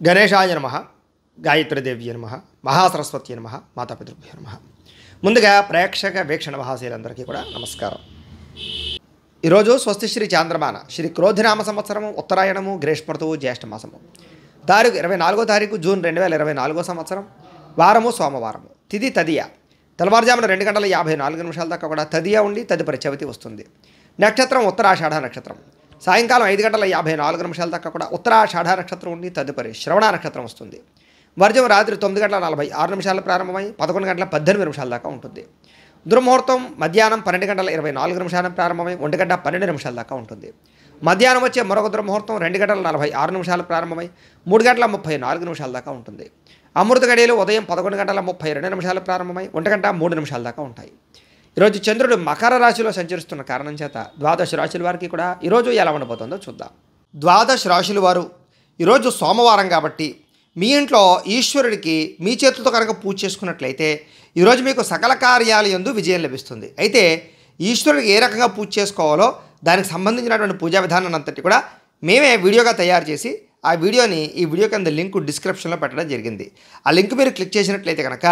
గణేశాయ నమః, గాయత్రీదేవ్య నమః, మహాసరస్వతి నమః, మాతాపితృభ్యో నమః. ముందుగా ప్రేక్షక వీక్షణ మహాశీలందరికీ కూడా నమస్కారం. ఈరోజు స్వస్తిశ్రీ చాంద్రమాన శ్రీ క్రోధినామ సంవత్సరము ఉత్తరాయణము గ్రీష్మఋతువు జ్యేష్ఠమాసము తారీఖు 24వ తారీఖు జూన్ 2024 సంవత్సరం. వారము సోమవారము. తిథి తదియ. తెల్లవారుజామున 2:54 దాకా కూడా తదియ ఉండి తదుపరి చవితి వస్తుంది. నక్షత్రం ఉత్తరాషాఢ నక్షత్రం. సాయంకాలం 5:54 దాకా కూడా ఉత్తరాషాఢ నక్షత్రం ఉండి తదుపరి శ్రవణ నక్షత్రం వస్తుంది. వర్జం రాత్రి 9:46 ప్రారంభమై 11:18 దాకా ఉంటుంది. దుర్ముహూర్తం మధ్యాహ్నం 12:24 ప్రారంభమై 1:12 దాకా ఉంటుంది. మధ్యాహ్నం వచ్చే మరొక దుర్ముహూర్తం 2:46 ప్రారంభమై 3:34 దాకా ఉంటుంది. అమృత గడియలు ఉదయం 11:32 ప్రారంభమై 1:03 దాకా ఉంటాయి. ఈరోజు చంద్రుడు మకర రాశిలో సంచరిస్తున్న కారణం చేత ద్వాదశ రాశుల వారికి కూడా ఈరోజు ఎలా ఉండబోతుందో చూద్దాం. ద్వాదశ రాశుల వారు ఈరోజు సోమవారం కాబట్టి మీ ఇంట్లో ఈశ్వరుడికి మీ చేతులతో కనుక పూజ చేసుకున్నట్లయితే ఈరోజు మీకు సకల కార్యాల యందు విజయం లభిస్తుంది. అయితే ఈశ్వరుడికి ఏ రకంగా పూజ చేసుకోవాలో దానికి సంబంధించినటువంటి పూజా విధానాన్ని అంతటి కూడా మేమే వీడియోగా తయారు చేసి ఆ వీడియోని ఈ వీడియో కింద లింక్ డిస్క్రిప్షన్లో పెట్టడం జరిగింది. ఆ లింక్ మీరు క్లిక్ చేసినట్లయితే కనుక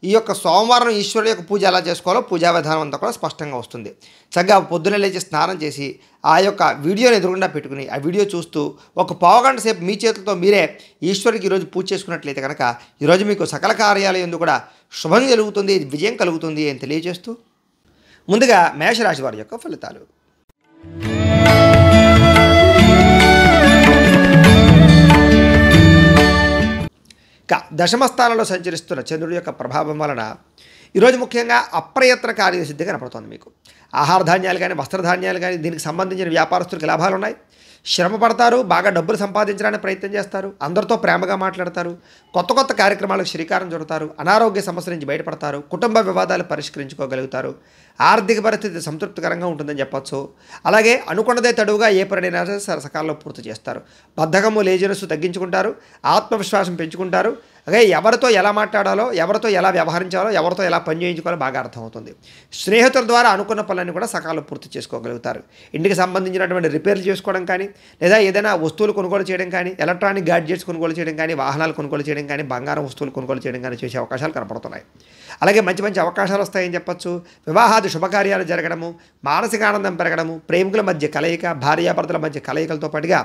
ఈ యొక్క సోమవారం ఈశ్వరుడు యొక్క పూజ ఎలా చేసుకోవాలో పూజా విధానం అంతా కూడా స్పష్టంగా వస్తుంది. చక్కగా పొద్దున లేచి స్నానం చేసి ఆ యొక్క వీడియోని ఎదురుగుండా పెట్టుకుని ఆ వీడియో చూస్తూ ఒక పావుగంట సేపు మీ చేతులతో మీరే ఈశ్వరుడికి ఈరోజు పూజ చేసుకున్నట్లయితే కనుక ఈరోజు మీకు సకల కార్యాలయం కూడా శుభం కలుగుతుంది, విజయం కలుగుతుంది అని తెలియజేస్తూ ముందుగా మేషరాశి వారి యొక్క ఫలితాలు. దశమ స్థానంలో సంచరిస్తున్న చంద్రుడి యొక్క ప్రభావం వలన ఈరోజు ముఖ్యంగా అప్రయత్న కార్యసిద్ధి కనపడుతుంది. మీకు ఆహార ధాన్యాలు కానీ వస్త్రధాన్యాలు కానీ దీనికి సంబంధించిన వ్యాపారస్తులకు లాభాలు ఉన్నాయి. శ్రమ పడతారు, బాగా డబ్బులు సంపాదించడానికి ప్రయత్నం చేస్తారు, అందరితో ప్రేమగా మాట్లాడతారు, కొత్త కొత్త కార్యక్రమాలకు శ్రీకారం చుడతారు, అనారోగ్య సమస్యల నుంచి బయటపడతారు, కుటుంబ వివాదాలు పరిష్కరించుకోగలుగుతారు, ఆర్థిక పరిస్థితి సంతృప్తికరంగా ఉంటుందని చెప్పచ్చు. అలాగే అనుకున్నదే తడువుగా ఏ పనినైనా సకాలంలో పూర్తి చేస్తారు. బద్ధకము లేజినెస్ తగ్గించుకుంటారు, ఆత్మవిశ్వాసం పెంచుకుంటారు. అలాగే ఎవరితో ఎలా మాట్లాడాలో, ఎవరితో ఎలా వ్యవహరించాలో, ఎవరితో ఎలా పని చేయించుకోవాలో బాగా అర్థమవుతుంది. స్నేహితుల ద్వారా అనుకున్న పనులన్నీ కూడా సకాలంలో పూర్తి చేసుకోగలుగుతారు. ఇంటికి సంబంధించినటువంటి రిపేర్లు చేసుకోవడం కానీ, లేదా ఏదైనా వస్తువులు కొనుగోలు చేయడం కానీ, ఎలక్ట్రానిక్ గ్యాడ్జెట్స్ కొనుగోలు చేయడం కానీ, వాహనాలు కొనుగోలు చేయడం కానీ, బంగారం వస్తువులు కొనుగోలు చేయడం కానీ చేసే అవకాశాలు కనపడుతున్నాయి. అలాగే మంచి మంచి అవకాశాలు వస్తాయని చెప్పచ్చు. వివాహాది శుభకార్యాలు జరగడము, మానసిక ఆనందం పెరగడము, ప్రేమికుల మధ్య కలయిక, భార్యాభర్తల మధ్య కలయికలతో పాటుగా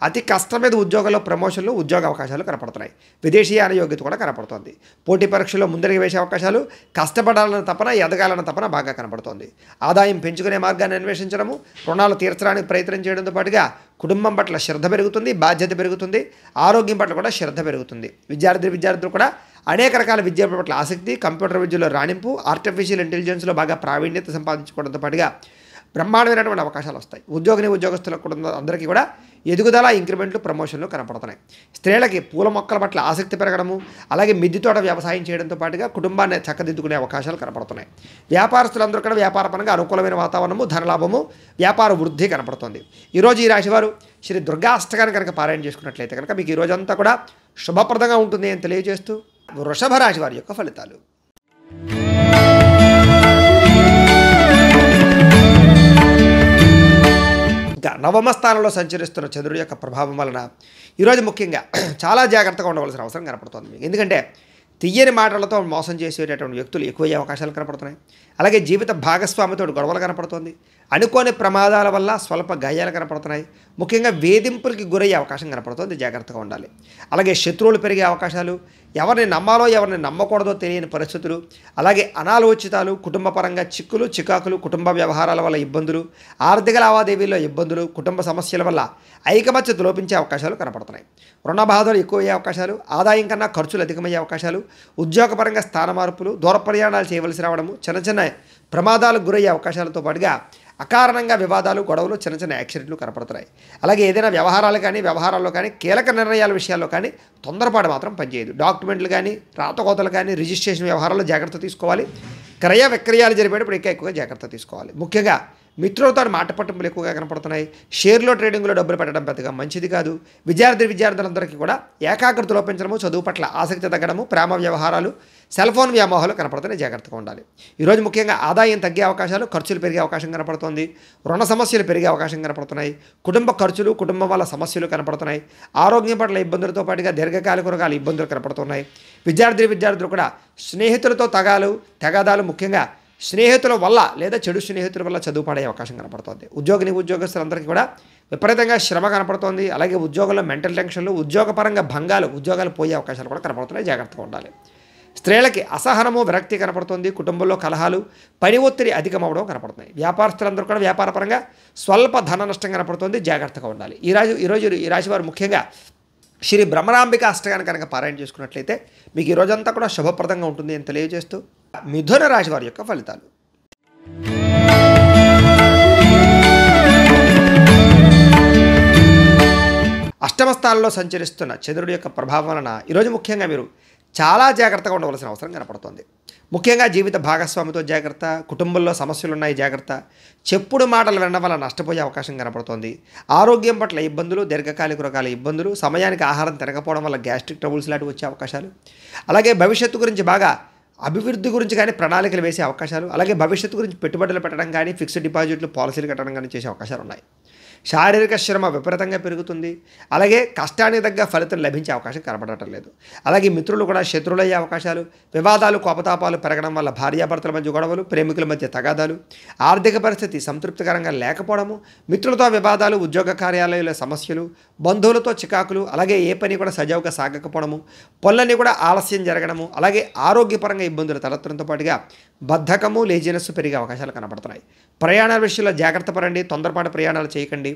అతి కష్టం మీద ఉద్యోగంలో ప్రమోషన్లు, ఉద్యోగ అవకాశాలు కనపడుతున్నాయి. విదేశీయాన యోగ్యత కూడా కనపడుతోంది. పోటీ పరీక్షల్లో ముందరికి వేసే అవకాశాలు, కష్టపడాలన్న తపన, ఎదగాలన్న తపన బాగా కనపడుతోంది. ఆదాయం పెంచుకునే మార్గాన్ని అన్వేషించడము, రుణాలు తీర్చడానికి ప్రయత్నం చేయడంతో పాటుగా కుటుంబం పట్ల శ్రద్ధ పెరుగుతుంది, బాధ్యత పెరుగుతుంది, ఆరోగ్యం పట్ల కూడా శ్రద్ధ పెరుగుతుంది. విద్యార్థులు కూడా అనేక రకాల విద్య పట్ల ఆసక్తి, కంప్యూటర్ విద్యలో రాణింపు, ఆర్టిఫిషియల్ ఇంటెలిజెన్స్లో బాగా ప్రావీణ్యత సంపాదించుకోవడంతో పాటుగా బ్రహ్మాండమైనటువంటి అవకాశాలు వస్తాయి. ఉద్యోగస్తులకు కూడా అందరికీ కూడా ఎదుగుదల, ఇంక్రిమెంట్లు, ప్రమోషన్లు కనపడుతున్నాయి. స్త్రీలకి పూల మొక్కల పట్ల ఆసక్తి పెరగడము, అలాగే మిద్దె తోట వ్యవసాయం చేయడంతో పాటుగా కుటుంబాన్ని చక్కదిద్దుకునే అవకాశాలు కనపడుతున్నాయి. వ్యాపారస్తులందరూ కూడా వ్యాపార పరంగా అనుకూలమైన వాతావరణము, ధనలాభము, వ్యాపార వృద్ధి కనపడుతుంది. ఈరోజు ఈ రాశివారు శ్రీ దుర్గాష్టకాన్ని కనుక పారాయణ చేసుకున్నట్లయితే కనుక మీకు ఈ రోజంతా కూడా శుభప్రదంగా ఉంటుంది అని తెలియజేస్తూ వృషభ రాశి వారి యొక్క ఫలితాలు. ఇంకా నవమ స్థానంలో సంచరిస్తున్న చంద్రుడి యొక్క ప్రభావం వలన ఈరోజు ముఖ్యంగా చాలా జాగ్రత్తగా ఉండవలసిన అవసరం కనపడుతుంది మీకు. ఎందుకంటే తీయని మాటలతో మోసం చేసేటటువంటి వ్యక్తులు ఎక్కువయ్యే అవకాశాలు కనపడుతున్నాయి. అలాగే జీవిత భాగస్వామితో గొడవలు కనపడుతుంది. అనుకోని ప్రమాదాల వల్ల స్వల్ప గాయాలు కనపడుతున్నాయి. ముఖ్యంగా వేధింపులకి గురయ్యే అవకాశం కనపడుతుంది, జాగ్రత్తగా ఉండాలి. అలాగే శత్రువులు పెరిగే అవకాశాలు, ఎవరిని నమ్మాలో ఎవరిని నమ్మకూడదో తెలియని పరిస్థితులు, అలాగే అనాలోచితాలు, కుటుంబ పరంగా చిక్కులు, చికాకులు, కుటుంబ వ్యవహారాల వల్ల ఇబ్బందులు, ఆర్థిక లావాదేవీల్లో ఇబ్బందులు, కుటుంబ సమస్యల వల్ల ఐకమత్యత లోపించే అవకాశాలు కనపడుతున్నాయి. రుణ బాధలు ఎక్కువయ్యే అవకాశాలు, ఆదాయం కన్నా ఖర్చులు అధికమయ్యే అవకాశాలు, ఉద్యోగపరంగా స్థాన మార్పులు, దూర ప్రయాణాలు చేయవలసి రావడము, చిన్న చిన్న ప్రమాదాలకు గురయ్యే అవకాశాలతో పాటుగా అకారణంగా వివాదాలు, గొడవలు, చిన్న చిన్న యాక్సిడెంట్లు కనపడుతున్నాయి. అలాగే ఏదైనా వ్యవహారాల్లో కానీ కీలక నిర్ణయాల విషయాల్లో కానీ తొందరపాటు మాత్రం పనిచేయదు. డాక్యుమెంట్లు కానీ, రాతకోతలు కానీ, రిజిస్ట్రేషన్ వ్యవహారాల్లో జాగ్రత్త తీసుకోవాలి. క్రయ విక్రయాలు జరిపేటప్పుడు ఎక్కువగా జాగ్రత్త తీసుకోవాలి. ముఖ్యంగా మిత్రులతో మాట పట్టింపులు ఎక్కువగా కనపడుతున్నాయి. షేర్లో ట్రేడింగ్లో డబ్బులు పెట్టడం పెద్దగా మంచిది కాదు. విద్యార్థులందరికీ కూడా ఏకాగ్రత లోపించడము, చదువు పట్ల ఆసక్తి తగ్గడము, ప్రేమ వ్యవహారాలు, సెల్ ఫోన్ వ్యామోహాలు కనపడుతున్నాయి. జాగ్రత్తగా ఉండాలి. ఈరోజు ముఖ్యంగా ఆదాయం తగ్గే అవకాశాలు, ఖర్చులు పెరిగే అవకాశం కనపడుతోంది. రుణ సమస్యలు పెరిగే అవకాశం కనపడుతున్నాయి. కుటుంబ ఖర్చులు, కుటుంబం వల్ల సమస్యలు కనపడుతున్నాయి. ఆరోగ్యం పట్ల ఇబ్బందులతో పాటుగా దీర్ఘకాలిక రోగాలు ఇబ్బందులు కనపడుతున్నాయి. విద్యార్థులు కూడా స్నేహితులతో తగాదాలు, ముఖ్యంగా స్నేహితుల వల్ల లేదా చెడు స్నేహితుల వల్ల చదువు పడే అవకాశం కనపడుతుంది. ఉద్యోగస్తులందరికీ కూడా విపరీతంగా శ్రమ కనపడుతోంది. అలాగే ఉద్యోగంలో మెంటల్ టెన్షన్లు, ఉద్యోగపరంగా భంగాలు, ఉద్యోగాలు పోయే అవకాశాలు కూడా కనపడుతున్నాయి. జాగ్రత్తగా ఉండాలి. స్త్రీలకి అసహనము, విరక్తి కనపడుతుంది. కుటుంబంలో కలహాలు, పని ఒత్తిడి అధికమవడం కనపడుతున్నాయి. వ్యాపారస్తులందరూ కూడా వ్యాపారపరంగా స్వల్ప ధన నష్టం కనపడుతుంది. జాగ్రత్తగా ఉండాలి. ఈ రాశి వారు ముఖ్యంగా శ్రీ బ్రహ్మరాంబిక అష్టకాన్ని కనుక పారాయణ చేసుకున్నట్లయితే మీకు ఈ రోజంతా కూడా శుభప్రదంగా ఉంటుంది అని తెలియజేస్తూ మిథున రాశి వారి యొక్క ఫలితాలు. అష్టమ స్థానంలో సంచరిస్తున్న చంద్రుడి యొక్క ప్రభావం వలన ఈరోజు ముఖ్యంగా మీరు చాలా జాగ్రత్తగా ఉండవలసిన అవసరం కనపడుతుంది. ముఖ్యంగా జీవిత భాగస్వామితో జాగ్రత్త, కుటుంబంలో సమస్యలు ఉన్నాయి జాగ్రత్త, చెప్పుడు మాటలు వినడం వల్ల నష్టపోయే అవకాశం కనపడుతోంది. ఆరోగ్యం పట్ల ఇబ్బందులు, దీర్ఘకాలిక రోగాల ఇబ్బందులు, సమయానికి ఆహారం తినకపోవడం వల్ల గ్యాస్ట్రిక్ ట్రబుల్స్ లాంటివి వచ్చే అవకాశాలు, అలాగే భవిష్యత్తు గురించి బాగా అభివృద్ధి గురించి కానీ ప్రణాళికలు వేసే అవకాశాలు, అలాగే భవిష్యత్తు గురించి పెట్టుబడులు పెట్టడం కానీ, ఫిక్స్డ్ డిపాజిట్లు, పాలసీలు కట్టడం కానీ చేసే అవకాశాలు ఉన్నాయి. శారీరక శ్రమ విపరీతంగా పెరుగుతుంది. అలాగే కష్టానికి తగ్గ ఫలితం లభించే అవకాశం కనపడటం లేదు. అలాగే మిత్రులు కూడా శత్రువులయ్యే అవకాశాలు, వివాదాలు, కోపతాపాలు పెరగడం వల్ల భార్యాభర్తల మధ్య గొడవలు, ప్రేమికుల మధ్య తగాదాలు, ఆర్థిక పరిస్థితి సంతృప్తికరంగా లేకపోవడము, మిత్రులతో వివాదాలు, ఉద్యోగ కార్యాలయాల సమస్యలు, బంధువులతో చికాకులు, అలాగే ఏ పని కూడా సజావుగా సాగకపోవడము, పనులన్నీ కూడా ఆలస్యం జరగడము, అలాగే ఆరోగ్యపరంగా ఇబ్బందులు తలెత్తడంతో పాటుగా బద్ధకము, లేజినెస్ పెరిగే అవకాశాలు కనపడుతున్నాయి. ప్రయాణాల విషయంలో జాగ్రత్త పడండి. తొందరపాటు ప్రయాణాలు చేయకండి.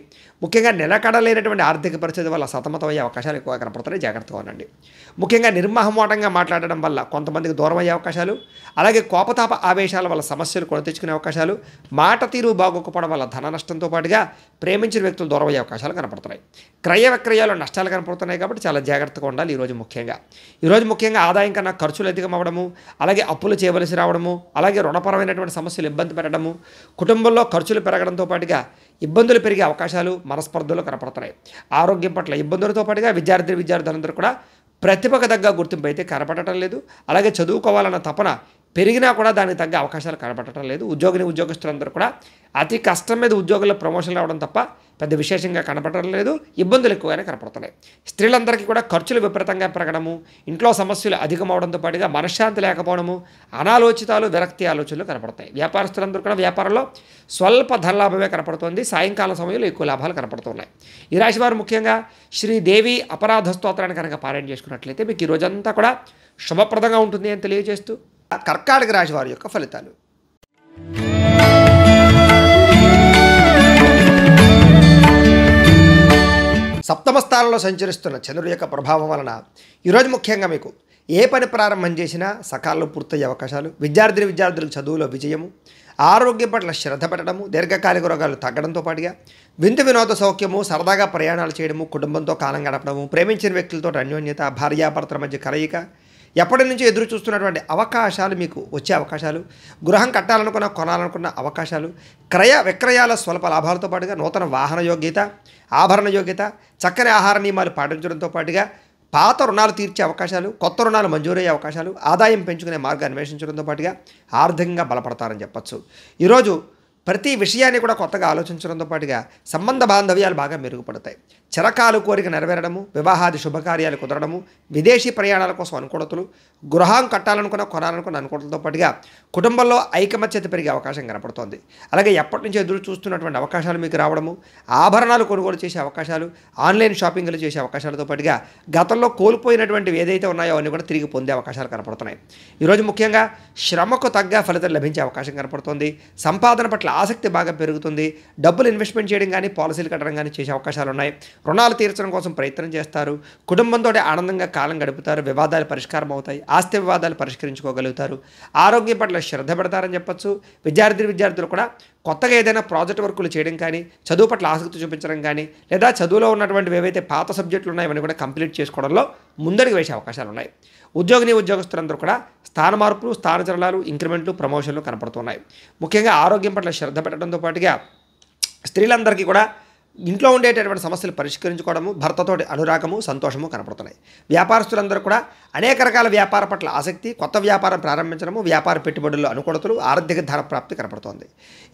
ముఖ్యంగా నిలకడలేనటువంటి ఆర్థిక పరిస్థితి వల్ల సతమతమయ్యే అవకాశాలు ఎక్కువ కనపడుతున్నాయి. జాగ్రత్తగా ఉండండి. ముఖ్యంగా నిర్మహమాటంగా మాట్లాడడం వల్ల కొంతమందికి దూరం అయ్యే అవకాశాలు, అలాగే కోపతాప ఆవేశాల వల్ల సమస్యలు కొని తెచ్చుకునే అవకాశాలు, మాట తీరు బాగోకపోవడం వల్ల ధన నష్టంతో పాటుగా ప్రేమించిన వ్యక్తులు దూరం అయ్యే అవకాశాలు కనపడుతున్నాయి. క్రయ విక్రయాలు నష్టాలు కనపడుతున్నాయి కాబట్టి చాలా జాగ్రత్తగా ఉండాలి. ఈరోజు ముఖ్యంగా ఆదాయం కన్నా ఖర్చులు అధికమవ్వడము, అలాగే అప్పులు చేయవలసి రావడము, అలాగే రుణపరమైనటువంటి సమస్యలు ఇబ్బంది పెట్టడము, కుటుంబంలో ఖర్చులు పెరగడంతో పాటుగా ఇబ్బందులు పెరిగే అవకాశాలు, మనస్పర్ధలు కనపడుతున్నాయి. ఆరోగ్యం పట్ల ఇబ్బందులతో పాటుగా విద్యార్థులందరూ కూడా ప్రతిభకు తగ్గ గుర్తింపు అయితే కనపడటం లేదు. అలాగే చదువుకోవాలన్న తపన పెరిగినా కూడా దానికి తగ్గ అవకాశాలు కనపడటం లేదు. ఉద్యోగస్తులందరూ కూడా అతి కష్టం మీద ఉద్యోగుల్లో ప్రమోషన్లు రావడం తప్ప పెద్ద విశేషంగా కనపడటం లేదు. ఇబ్బందులు ఎక్కువగానే కనపడుతున్నాయి. స్త్రీలందరికీ కూడా ఖర్చులు విపరీతంగా పెరగడము, ఇంట్లో సమస్యలు అధికమవడంతో పాటుగా మనశ్శాంతి లేకపోవడము, అనాలోచితాలు, విరక్తి ఆలోచనలు కనపడతాయి. వ్యాపారస్తులందరూ కూడా వ్యాపారంలో స్వల్ప ధనలాభమే కనపడుతుంది. సాయంకాలం సమయంలో ఎక్కువ లాభాలు కనపడుతున్నాయి. ఈ రాశి వారు ముఖ్యంగా శ్రీదేవి అపరాధ స్తోత్రాన్ని కనుక పారాయణ చేసుకున్నట్లయితే మీకు ఈ రోజంతా కూడా శుభప్రదంగా ఉంటుంది అని తెలియజేస్తూ కర్కాటక రాశి వారి యొక్క ఫలితాలు. సప్తమ స్థానంలో సంచరిస్తున్న చంద్రుడి యొక్క ప్రభావం వలన ఈరోజు ముఖ్యంగా మీకు ఏ పని ప్రారంభం చేసినా సకాలంలో పూర్తయ్యే అవకాశాలు, విద్యార్థులకు చదువులో విజయము, ఆరోగ్యం పట్ల శ్రద్ధ పెట్టడము, దీర్ఘకాలిక రోగాలు తగ్గడంతో పాటుగా వినోద సౌఖ్యము, సరదాగా ప్రయాణాలు చేయడము, కుటుంబంతో కాలం గడపడము, ప్రేమించిన వ్యక్తులతో అన్యోన్యత, భార్యాభర్తల మధ్య కలయిక, ఎప్పటి నుంచి ఎదురు చూస్తున్నటువంటి అవకాశాలు మీకు వచ్చే అవకాశాలు, గృహం కొనాలనుకున్న అవకాశాలు, క్రయ విక్రయాల స్వల్ప లాభాలతో పాటుగా నూతన వాహన యోగ్యత, ఆభరణ యోగ్యత, చక్కని ఆహార నియమాలు పాటించడంతో పాటుగా పాత రుణాలు తీర్చే అవకాశాలు, కొత్త రుణాలు మంజూరయ్యే అవకాశాలు, ఆదాయం పెంచుకునే మార్గాన్ని అన్వేషించడంతో పాటుగా ఆర్థికంగా బలపడతారని చెప్పచ్చు. ఈరోజు ప్రతి విషయాన్ని కూడా కొత్తగా ఆలోచించడంతో పాటుగా సంబంధ బాంధవ్యాలు బాగా మెరుగుపడతాయి. చిరకాలు కోరిక నెరవేరడము, వివాహాది శుభకార్యాలు కుదరడము, విదేశీ ప్రయాణాల కోసం అనుకూలతలు, గృహం కొనాలనుకున్న అనుకూలతలతో పాటుగా కుటుంబంలో ఐకమత్యత పెరిగే అవకాశం కనపడుతోంది. అలాగే ఎప్పటి నుంచి ఎదురు చూస్తున్నటువంటి అవకాశాలు మీకు రావడము, ఆభరణాలు కొనుగోలు చేసే అవకాశాలు, ఆన్లైన్ షాపింగ్లు చేసే అవకాశాలతో పాటుగా గతంలో కోల్పోయినటువంటివి ఏదైతే ఉన్నాయో అవన్నీ కూడా తిరిగి పొందే అవకాశాలు కనపడుతున్నాయి. ఈరోజు ముఖ్యంగా శ్రమకు తగ్గ ఫలితం లభించే అవకాశం కనపడుతోంది. సంపాదన పట్ల ఆసక్తి బాగా పెరుగుతుంది. డబ్బులు ఇన్వెస్ట్మెంట్ చేయడం కానీ, పాలసీలు కట్టడం కానీ చేసే అవకాశాలు ఉన్నాయి. రుణాలు తీర్చడం కోసం ప్రయత్నం చేస్తారు. కుటుంబంతో ఆనందంగా కాలం గడుపుతారు. వివాదాలు పరిష్కారం అవుతాయి. ఆస్తి వివాదాలు పరిష్కరించుకోగలుగుతారు. ఆరోగ్యం పట్ల శ్రద్ధ పెడతారని చెప్పచ్చు. విద్యార్థులు కూడా కొత్తగా ఏదైనా ప్రాజెక్ట్ వర్కులు చేయడం కానీ, చదువు పట్ల ఆసక్తి చూపించడం కానీ, లేదా చదువులో ఉన్నటువంటివి ఏవైతే పాత సబ్జెక్టులు ఉన్నాయో అవన్నీ కూడా కంప్లీట్ చేసుకోవడంలో ముందడుగు వేసే అవకాశాలు ఉన్నాయి. ఉద్యోగస్తులందరూ కూడా స్థాన మార్పులు, స్థానచలనాలు, ఇంక్రిమెంట్లు, ప్రమోషన్లు కనపడుతున్నాయి. ముఖ్యంగా ఆరోగ్యం పట్ల శ్రద్ధ పెట్టడంతో పాటుగా స్త్రీలందరికీ కూడా ఇంట్లో ఉండేటటువంటి సమస్యలు పరిష్కరించుకోవడము, భర్తతోటి అనురాగము, సంతోషము కనపడుతున్నాయి. వ్యాపారస్తులందరూ కూడా అనేక రకాల వ్యాపార పట్ల ఆసక్తి, కొత్త వ్యాపారం ప్రారంభించడము, వ్యాపార పెట్టుబడుల్లో అనుకూలతలు, ఆర్థిక ధన ప్రాప్తి కనపడుతోంది.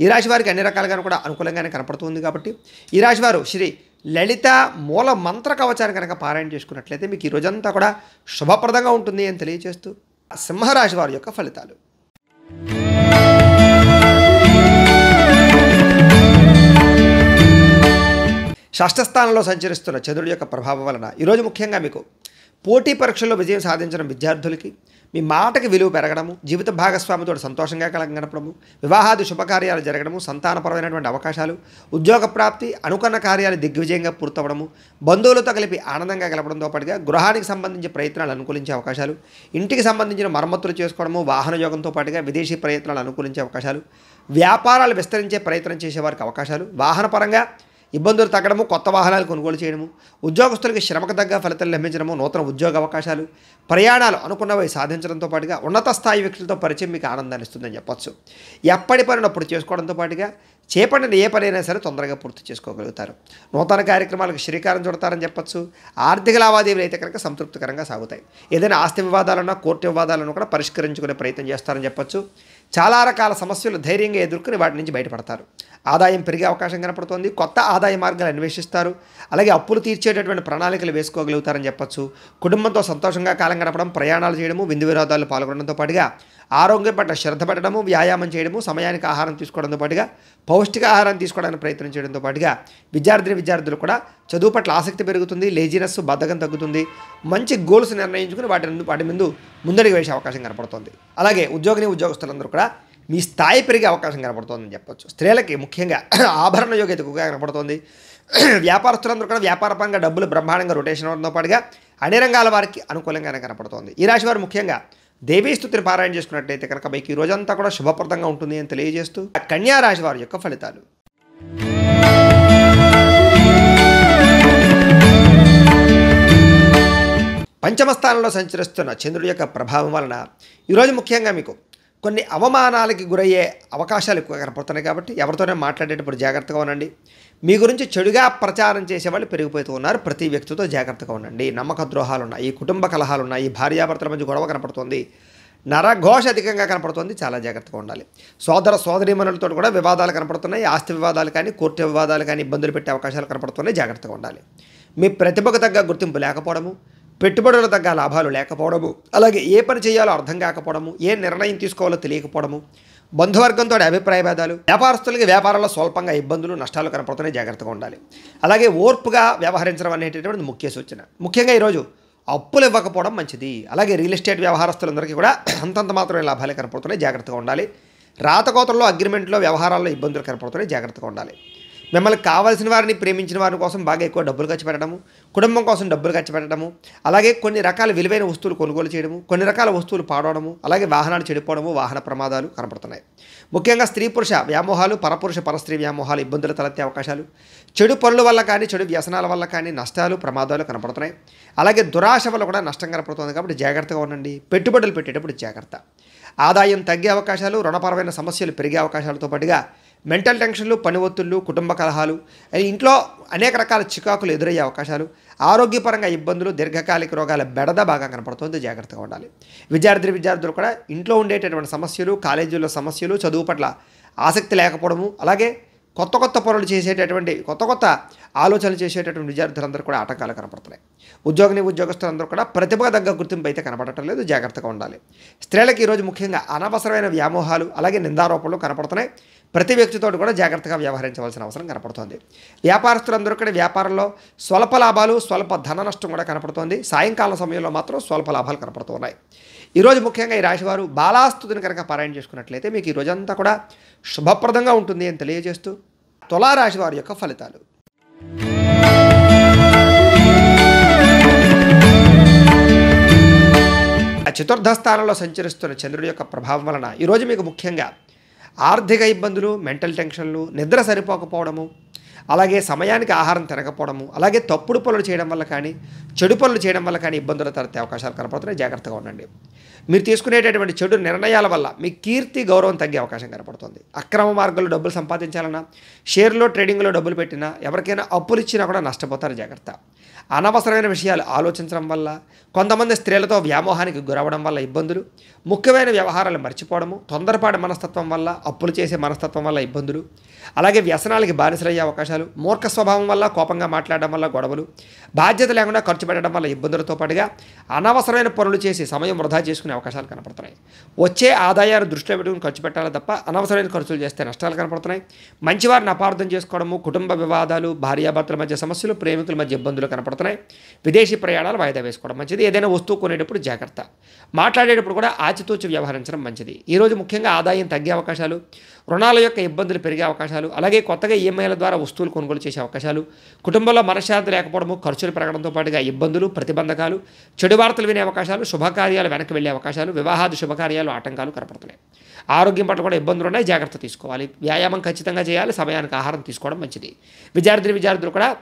ఈ రాశి వారికి అన్ని రకాలుగాను కూడా అనుకూలంగానే కనపడుతుంది. కాబట్టి ఈ రాశి వారు శ్రీ లలిత మూల మంత్ర కవచాన్ని కనుక పారాయణ చేసుకున్నట్లయితే మీకు ఈ రోజంతా కూడా శుభప్రదంగా ఉంటుంది అని తెలియజేస్తూ సింహరాశి వారి యొక్క ఫలితాలు. షష్ఠస్థానంలో సంచరిస్తున్న చంద్రుడి యొక్క ప్రభావం వలన ఈరోజు ముఖ్యంగా మీకు పోటీ పరీక్షల్లో విజయం సాధించిన విద్యార్థులకి మీ మాటకి విలువ పెరగడము, జీవిత భాగస్వామితో సంతోషంగా గడపడము, వివాహాది శుభకార్యాలు జరగడము, సంతానపరమైనటువంటి అవకాశాలు, ఉద్యోగ ప్రాప్తి, అనుకున్న కార్యాలు దిగ్విజయంగా పూర్తవడము, బంధువులతో కలిపి ఆనందంగా గడపడంతో పాటుగా గృహానికి సంబంధించి ప్రయత్నాలు అనుకూలించే అవకాశాలు, ఇంటికి సంబంధించిన మరమ్మతులు చేసుకోవడము, వాహన యోగంతో పాటుగా విదేశీ ప్రయత్నాలు అనుకూలించే అవకాశాలు, వ్యాపారాలు విస్తరించే ప్రయత్నం చేసేవారికి అవకాశాలు, వాహనపరంగా ఇబ్బందులు తగ్గడము, కొత్త వాహనాలు కొనుగోలు చేయడము, ఉద్యోగస్తులకి శ్రమకు తగ్గ ఫలితాలు లభించడము, నూతన ఉద్యోగ అవకాశాలు, ప్రయాణాలు అనుకున్నవి సాధించడంతో పాటుగా ఉన్నత స్థాయి వ్యక్తులతో పరిచయం మీకు ఆనందాన్ని ఇస్తుందని చెప్పొచ్చు. ఎప్పటి పనినప్పుడు చేసుకోవడంతో పాటుగా చేపట్టిన ఏ పనైనా సరే తొందరగా పూర్తి చేసుకోగలుగుతారు. నూతన కార్యక్రమాలకు శ్రీకారం చుడతారని చెప్పొచ్చు. ఆర్థిక లావాదేవీలు అయితే కనుక సంతృప్తికరంగా సాగుతాయి. ఏదైనా ఆస్తి వివాదాలన్నా, కోర్టు వివాదాలను కూడా పరిష్కరించుకునే ప్రయత్నం చేస్తారని చెప్పొచ్చు. చాలా రకాల సమస్యలు ధైర్యంగా ఎదుర్కొని వాటి నుంచి బయటపడతారు. ఆదాయం పెరిగే అవకాశం కనపడుతోంది. కొత్త ఆదాయ మార్గాలు అన్వేషిస్తారు. అలాగే అప్పులు తీర్చేటటువంటి ప్రణాళికలు వేసుకోగలుగుతారని చెప్పొచ్చు. కుటుంబంతో సంతోషంగా కాలం గడపడం, ప్రయాణాలు చేయడము, విందు వినోదాలు పాల్గొనడంతో పాటుగా ఆరోగ్యం పట్ల శ్రద్ధ పెట్టడము, వ్యాయామం చేయడము, సమయానికి ఆహారం తీసుకోవడంతో పాటుగా పౌష్టికాహారాన్ని తీసుకోవడానికి ప్రయత్నం చేయడంతో పాటుగా విద్యార్థులు కూడా చదువు పట్ల ఆసక్తి పెరుగుతుంది. లేజినెస్, బద్ధకం తగ్గుతుంది. మంచి గోల్స్ నిర్ణయించుకుని వాటి ముందు ముందడుగు వేసే అవకాశం కనపడుతుంది. అలాగే ఉద్యోగస్తులందరూ కూడా మీ స్థాయి పెరిగే అవకాశం కనపడుతుందని చెప్పొచ్చు. స్త్రీలకి ముఖ్యంగా ఆభరణ యోగ్యత ఎక్కువగా కనపడుతుంది. వ్యాపారస్తులందరూ కూడా వ్యాపారపరంగా డబ్బులు బ్రహ్మాండంగా రొటేషన్ అవడంతో పాటుగా అన్ని రంగాల వారికి అనుకూలంగానే కనపడుతోంది. ఈ రాశి వారు ముఖ్యంగా దేవీ స్తుతిని పారాయణ చేసుకున్నట్లయితే కనుక మీకు ఈ రోజంతా కూడా శుభప్రదంగా ఉంటుంది అని తెలియజేస్తూ కన్యా రాశి వారి యొక్క ఫలితాలు. పంచమ స్థానంలో సంచరిస్తున్న చంద్రుడి యొక్క ప్రభావం వలన ఈరోజు ముఖ్యంగా మీకు కొన్ని అవమానాలకి గురయ్యే అవకాశాలు ఎక్కువ కనపడుతున్నాయి. కాబట్టి ఎవరితోనే మాట్లాడేటప్పుడు జాగ్రత్తగా ఉండండి. మీ గురించి చెడుగా ప్రచారం చేసేవాళ్ళు పెరిగిపోతూ ఉన్నారు. ప్రతి వ్యక్తితో జాగ్రత్తగా ఉండండి. నమ్మక ద్రోహాలు ఉన్నాయి, కుటుంబ కలహాలు ఉన్నాయి, భార్యాభర్తల మధ్య గొడవ కనపడుతుంది, నరఘోష అధికంగా కనపడుతుంది. చాలా జాగ్రత్తగా ఉండాలి. సోదరీమణులతో కూడా వివాదాలు కనపడుతున్నాయి. ఆస్తి వివాదాలు కానీ, కోర్టు వివాదాలు కానీ ఇబ్బందులు పెట్టే అవకాశాలు కనపడుతున్నాయి. జాగ్రత్తగా ఉండాలి. మీ ప్రతిభకు తగ్గ గుర్తింపు లేకపోవడము, పెట్టుబడుల తగ్గ లాభాలు లేకపోవడము, అలాగే ఏ పని చేయాలో అర్థం కాకపోవడము, ఏ నిర్ణయం తీసుకోవాలో తెలియకపోవడము, బంధువర్గంతో అభిప్రాయ భేదాలు, వ్యాపారస్తులకి వ్యాపారంలో స్వల్పంగా ఇబ్బందులు, నష్టాలు కనపడుతున్నాయి. జాగ్రత్తగా ఉండాలి. అలాగే ఓర్పుగా వ్యవహరించడం అనేటటువంటి ముఖ్య సూచన. ముఖ్యంగా ఈరోజు అప్పులు ఇవ్వకపోవడం మంచిది. అలాగే రియల్ ఎస్టేట్ వ్యవహారస్తులందరికీ కూడా అంతంత మాత్రమే లాభాలే కనపడుతున్నాయి. జాగ్రత్తగా ఉండాలి. రాతకోతల్లో, అగ్రిమెంట్లో, వ్యవహారాల్లో ఇబ్బందులు కనపడుతున్నాయి. జాగ్రత్తగా ఉండాలి. మిమ్మల్ని కావాల్సిన వారిని, ప్రేమించిన వారి కోసం బాగా ఎక్కువ డబ్బులు ఖర్చు పెట్టడము, కుటుంబం కోసం డబ్బులు ఖర్చు పెట్టడము, అలాగే కొన్ని రకాల విలువైన వస్తువులు కొనుగోలు చేయడము, కొన్ని రకాల వస్తువులు పాడవడము, అలాగే వాహనాలు చెడిపోవడము, వాహన ప్రమాదాలు కనపడుతున్నాయి. ముఖ్యంగా స్త్రీ పురుష వ్యామోహాలు, పరపురుష పరస్త్రీ వ్యామోహాలు ఇబ్బందులు తలెత్తే అవకాశాలు, చెడు పనుల వల్ల కానీ, చెడు వ్యసనాల వల్ల కానీ నష్టాలు, ప్రమాదాలు కనపడుతున్నాయి. అలాగే దురాశ వల్ల కూడా నష్టం కనపడుతుంది. కాబట్టి జాగ్రత్తగా ఉండండి. పెట్టుబడులు పెట్టేటప్పుడు జాగ్రత్త. ఆదాయం తగ్గే అవకాశాలు, రుణపరమైన సమస్యలు పెరిగే అవకాశాలతో పాటుగా మెంటల్ టెన్షన్లు, పని ఒత్తిళ్లు, కుటుంబ కలహాలు, ఇంట్లో అనేక రకాల చికాకులు ఎదురయ్యే అవకాశాలు, ఆరోగ్యపరంగా ఇబ్బందులు, దీర్ఘకాలిక రోగాల బెడద బాగా కనపడుతుంది. జాగ్రత్తగా ఉండాలి. విద్యార్థులు కూడా ఇంట్లో ఉండేటటువంటి సమస్యలు, కాలేజీల్లో సమస్యలు, చదువు పట్ల ఆసక్తి లేకపోవడము, అలాగే కొత్త పనులు చేసేటటువంటి కొత్త ఆలోచనలు చేసేటటువంటి విద్యార్థులందరూ కూడా ఆటంకాలు కనపడుతున్నాయి. ఉద్యోగస్తులందరూ కూడా ప్రతిభకు తగ్గ గుర్తింపు అయితే కనపడటం లేదు. జాగ్రత్తగా ఉండాలి. స్త్రీలకు ఈరోజు ముఖ్యంగా అనవసరమైన వ్యామోహాలు, అలాగే నిందారోపణలు కనపడుతున్నాయి. ప్రతి వ్యక్తితో కూడా జాగ్రత్తగా వ్యవహరించవలసిన అవసరం కనపడుతోంది. వ్యాపారస్తులందరూ కూడా వ్యాపారంలో స్వల్ప లాభాలు, స్వల్ప ధన నష్టం కూడా కనపడుతోంది. సాయంకాలం సమయంలో మాత్రం స్వల్ప లాభాలు కనపడుతున్నాయి. ఈరోజు ముఖ్యంగా ఈ రాశివారు బాలాస్తుతిని కనుక పారాయణ చేసుకున్నట్లయితే మీకు ఈ రోజంతా కూడా శుభప్రదంగా ఉంటుంది అని తెలియజేస్తూ తులారాశి వారి యొక్క ఫలితాలు. చతుర్థ స్థానంలో సంచరిస్తున్న చంద్రుడి యొక్క ప్రభావం వలన ఈరోజు మీకు ముఖ్యంగా ఆర్థిక ఇబ్బందులు, మెంటల్ టెన్షన్లు, నిద్ర సరిపోకపోవడము, అలాగే సమయానికి ఆహారం తినకపోవడము, అలాగే తప్పుడు పనులు చేయడం వల్ల కానీ, చెడు పనులు చేయడం వల్ల కానీ ఇబ్బందులు తలెత్తే అవకాశాలు కనపడుతున్నాయి. జాగ్రత్తగా ఉండండి. మీరు తీసుకునేటటువంటి చెడు నిర్ణయాల వల్ల మీ కీర్తి, గౌరవం తగ్గే అవకాశం కనపడుతుంది. అక్రమ మార్గంలో డబ్బులు సంపాదించాలన్నా, షేర్లో ట్రేడింగ్లో డబ్బులు పెట్టినా, ఎవరికైనా అప్పులు ఇచ్చినా కూడా నష్టపోతారు. జాగ్రత్త. అనవసరమైన విషయాలు ఆలోచించడం వల్ల, కొంతమంది స్త్రీలతో వ్యామోహానికి గురవడం వల్ల ఇబ్బందులు, ముఖ్యమైన వ్యవహారాలు మర్చిపోవడము, తొందరపాటు మనస్తత్వం వల్ల, అప్పులు చేసే మనస్తత్వం వల్ల ఇబ్బందులు, అలాగే వ్యసనాలకి బానిసలయ్యే అవకాశాలు, మూర్ఖ స్వభావం వల్ల, కోపంగా మాట్లాడడం వల్ల గొడవలు, బాధ్యత లేకుండా ఖర్చు పెట్టడం వల్ల ఇబ్బందులతో పాటుగా అనవసరమైన పనులు చేసి సమయం వృధా చేసుకునే అవకాశాలు కనపడుతున్నాయి. వచ్చే ఆదాయాన్ని దృష్టిలో పెట్టుకుని ఖర్చు పెట్టాలి తప్ప అనవసరమైన ఖర్చులు చేస్తే నష్టాలు కనపడుతున్నాయి. మంచివారిని అపార్థం చేసుకోవడము, కుటుంబ వివాదాలు, భార్యాభర్తల మధ్య సమస్యలు, ప్రేమికుల మధ్య ఇబ్బందులు కనపడుతున్నాయి. విదేశీ ప్రయాణాలు వాయిదా వేసుకోవడం మంచిది. ఏదైనా వస్తువు కొనేటప్పుడు జాగ్రత్త. మాట్లాడేటప్పుడు కూడా ఆచితూచి వ్యవహరించడం మంచిది. ఈరోజు ముఖ్యంగా ఆదాయం తగ్గే అవకాశాలు, రుణాల యొక్క ఇబ్బందులు పెరిగే అవకాశాలు, అలాగే కొత్తగా ఈఎంఐల ద్వారా వస్తువులు కొనుగోలు చేసే అవకాశాలు, కుటుంబంలో మనశ్శాంతి లేకపోవడము, ఖర్చులు పెరగడంతో పాటుగా ఇబ్బందులు, ప్రతిబంధకాలు, చెడు వార్తలు వినే అవకాశాలు, శుభకార్యాలు వెనక్కి వెళ్ళే అవకాశాలు, వివాహాది శుభకార్యాలు ఆటంకాలు కనపడుతున్నాయి. ఆరోగ్యం పట్ల కూడా ఇబ్బందులు ఉన్నాయి. జాగ్రత్త తీసుకోవాలి. వ్యాయామం ఖచ్చితంగా చేయాలి. సమయానికి ఆహారం తీసుకోవడం మంచిది. విద్యార్థులు కూడా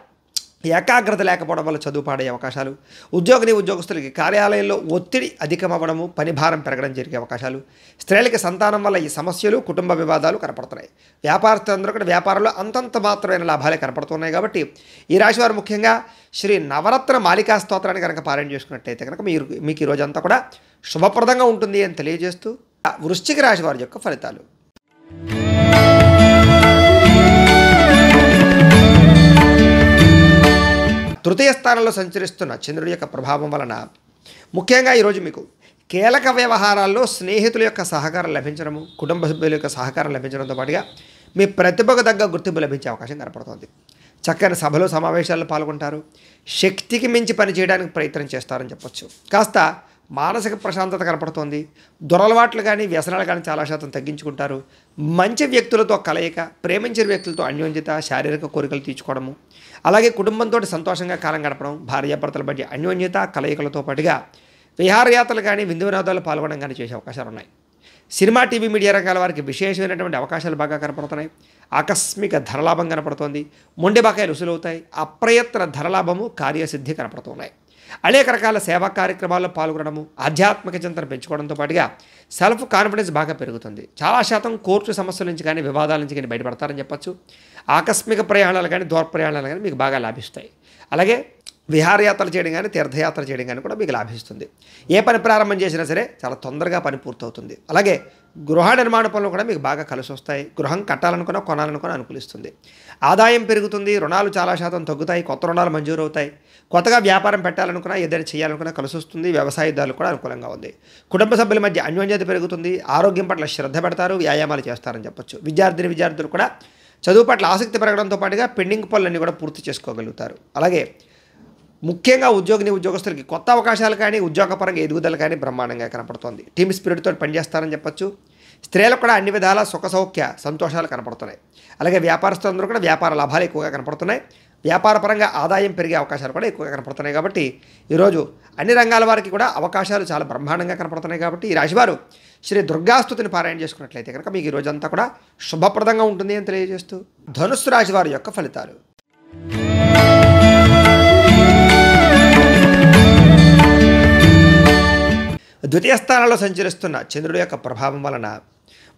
ఏకాగ్రత లేకపోవడం వల్ల చదువు పాడే అవకాశాలు, ఉద్యోగస్తులకి కార్యాలయంలో ఒత్తిడి అధికమవ్వడము, పని భారం పెరగడం జరిగే అవకాశాలు, స్త్రీలకి సంతానం వల్ల ఈ సమస్యలు, కుటుంబ వివాదాలు కనపడుతున్నాయి. వ్యాపారస్తులందరూ కూడా వ్యాపారంలో అంతంత మాత్రమైన లాభాలే కనపడుతున్నాయి. కాబట్టి ఈ రాశి వారు ముఖ్యంగా శ్రీ నవరత్న మాలికా స్తోత్రాన్ని కనుక పారాయణ చేసుకున్నట్టయితే కనుక మీకు ఈ రోజంతా కూడా శుభప్రదంగా ఉంటుంది అని తెలియజేస్తూ వృశ్చిక రాశి వారి యొక్క ఫలితాలు. తృతీయ స్థానంలో సంచరిస్తున్న చంద్రుడి యొక్క ప్రభావం వలన ముఖ్యంగా ఈరోజు మీకు కీలక వ్యవహారాల్లో స్నేహితుల యొక్క సహకారం లభించడము, కుటుంబ సభ్యుల యొక్క సహకారం లభించడంతో పాటుగా మీ ప్రతిభకు తగ్గ గుర్తింపు లభించే అవకాశం కనపడుతుంది. చక్కని సభలు, సమావేశాల్లో పాల్గొంటారు. శక్తికి మించి పనిచేయడానికి ప్రయత్నం చేస్తారని చెప్పొచ్చు. కాస్త మానసిక ప్రశాంతత కనపడుతోంది. దురలవాట్లు కానీ, వ్యసనాలు కానీ చాలా శాతం తగ్గించుకుంటారు. మంచి వ్యక్తులతో కలయిక, ప్రేమించిన వ్యక్తులతో అన్యోన్యత, శారీరక కోరికలు తీర్చుకోవడము, అలాగే కుటుంబంతో సంతోషంగా కాలం గడపడం, భార్యాభర్తల మధ్య అన్యోన్యత, కలయికలతో పాటుగా విహారయాత్రలు కానీ, విందు వినోదాలు పాల్గొనడం కానీ చేసే అవకాశాలు ఉన్నాయి. సినిమా, టీవీ, మీడియా రంగాల వారికి విశేషమైనటువంటి అవకాశాలు బాగా కనపడుతున్నాయి. ఆకస్మిక ధనలాభం కనపడుతోంది. మొండి బకాయిలు వసూలవుతాయి. అప్రయత్న ధనలాభము, కార్యసిద్ధి కనపడుతున్నాయి. అనేక రకాల సేవా కార్యక్రమాల్లో పాల్గొనడము, ఆధ్యాత్మిక చింతన పెంచుకోవడంతో పాటుగా సెల్ఫ్ కాన్ఫిడెన్స్ బాగా పెరుగుతుంది. చాలా శాతం కోర్టు సమస్యల నుంచి కానీ, వివాదాల నుంచి కానీ బయటపడతారని చెప్పచ్చు. ఆకస్మిక ప్రయాణాలు కానీ, దూర ప్రయాణాలు కానీ మీకు బాగా లాభిస్తాయి. అలాగే విహారయాత్రలు చేయడం కానీ, తీర్థయాత్ర చేయడం కానీ కూడా మీకు లాభిస్తుంది. ఏ పని ప్రారంభం చేసినా సరే చాలా తొందరగా పని పూర్తవుతుంది. అలాగే గృహ నిర్మాణ పనులు కూడా మీకు బాగా కలిసి వస్తాయి. గృహం కట్టాలనుకున్నా, కొనాలనుకున్నా అనుకూలిస్తుంది. ఆదాయం పెరుగుతుంది. రుణాలు చాలా శాతం తగ్గుతాయి. కొత్త రుణాలు మంజూరు అవుతాయి. కొత్తగా వ్యాపారం పెట్టాలనుకున్నా, ఏదైనా చేయాలనుకున్నా కలిసి వస్తుంది. వ్యవసాయదారులు కూడా అనుకూలంగా ఉంది. కుటుంబ సభ్యుల మధ్య అన్యోన్యత పెరుగుతుంది. ఆరోగ్యం పట్ల శ్రద్ధ పెడతారు. వ్యాయామాలు చేస్తారని చెప్పొచ్చు. విద్యార్థులు కూడా చదువు పట్ల ఆసక్తి పెరగడంతో పాటుగా పెండింగ్ పనులన్నీ కూడా పూర్తి చేసుకోగలుగుతారు. అలాగే ముఖ్యంగా ఉద్యోగస్తులకి కొత్త అవకాశాలు కానీ, ఉద్యోగపరంగా ఎదుగుదల కానీ బ్రహ్మాండంగా కనపడుతోంది. టీమ్ స్పిరిట్తో పనిచేస్తారని చెప్పొచ్చు. స్త్రీలకు కూడా అన్ని విధాల సుఖ సౌఖ్య సంతోషాలు కనపడుతున్నాయి. అలాగే వ్యాపారస్తులందరూ కూడా వ్యాపార లాభాలు ఎక్కువగా కనపడుతున్నాయి. వ్యాపారపరంగా ఆదాయం పెరిగే అవకాశాలు కూడా ఎక్కువగా కనపడుతున్నాయి. కాబట్టి ఈరోజు అన్ని రంగాల వారికి కూడా అవకాశాలు చాలా బ్రహ్మాండంగా కనపడుతున్నాయి. కాబట్టి ఈ రాశివారు శ్రీ దుర్గాస్తుతిని పారాయణ చేసుకున్నట్లయితే కనుక మీకు ఈ రోజంతా కూడా శుభప్రదంగా ఉంటుంది అని తెలియజేస్తూ ధనుస్సు రాశి వారి యొక్క ఫలితాలు. ద్వితీయ స్థానంలో సంచరిస్తున్న చంద్రుడి యొక్క ప్రభావం వలన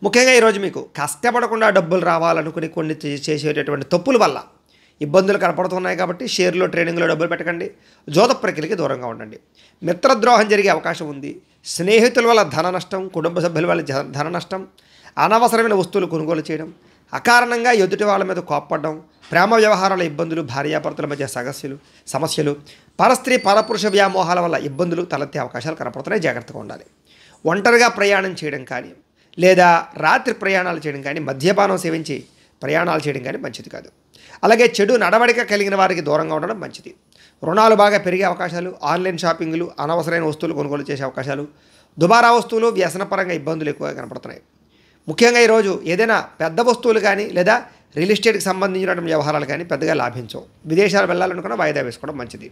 ముఖ్యంగా ఈరోజు మీకు కష్టపడకుండా డబ్బులు రావాలనుకుని కొన్ని చేసేటటువంటి తప్పుల వల్ల ఇబ్బందులు కనపడుతున్నాయి. కాబట్టి షేర్లో, ట్రేడింగ్లో డబ్బులు పెట్టకండి. జోద ప్రక్రియకి దూరంగా ఉండండి. మిత్రద్రోహం జరిగే అవకాశం ఉంది. స్నేహితుల వల్ల ధన నష్టం, కుటుంబ సభ్యుల వల్ల ధన నష్టం, అనవసరమైన వస్తువులు కొనుగోలు చేయడం, అకారణంగా ఎదుటి వాళ్ళ మీద కోప్పడడం, ప్రేమ వ్యవహారాల ఇబ్బందులు, భార్యాభర్తల మధ్య సమస్యలు, పరస్త్రీ పరపురుష వ్యామోహాల వల్ల ఇబ్బందులు తలెత్తే అవకాశాలు కనపడుతున్నాయి. జాగ్రత్తగా ఉండాలి. ఒంటరిగా ప్రయాణం చేయడం కానీ, లేదా రాత్రి ప్రయాణాలు చేయడం కానీ, మద్యపానం సేవించి ప్రయాణాలు చేయడం కానీ మంచిది కాదు. అలాగే చెడు నడవడిక కలిగిన వారికి దూరంగా ఉండడం మంచిది. రుణాలు బాగా పెరిగే అవకాశాలు, ఆన్లైన్ షాపింగ్లు, అనవసరమైన వస్తువులు కొనుగోలు చేసే అవకాశాలు, దుబారా వస్తువులు, వ్యసనపరంగా ఇబ్బందులు ఎక్కువగా కనపడుతున్నాయి. ముఖ్యంగా ఈరోజు ఏదైనా పెద్ద వస్తువులు కానీ, లేదా రియల్ ఎస్టేట్కి సంబంధించినటువంటి వ్యవహారాలు కానీ పెద్దగా లాభించవు. విదేశాలు వెళ్ళాలనుకున్న వాయిదా వేసుకోవడం మంచిది.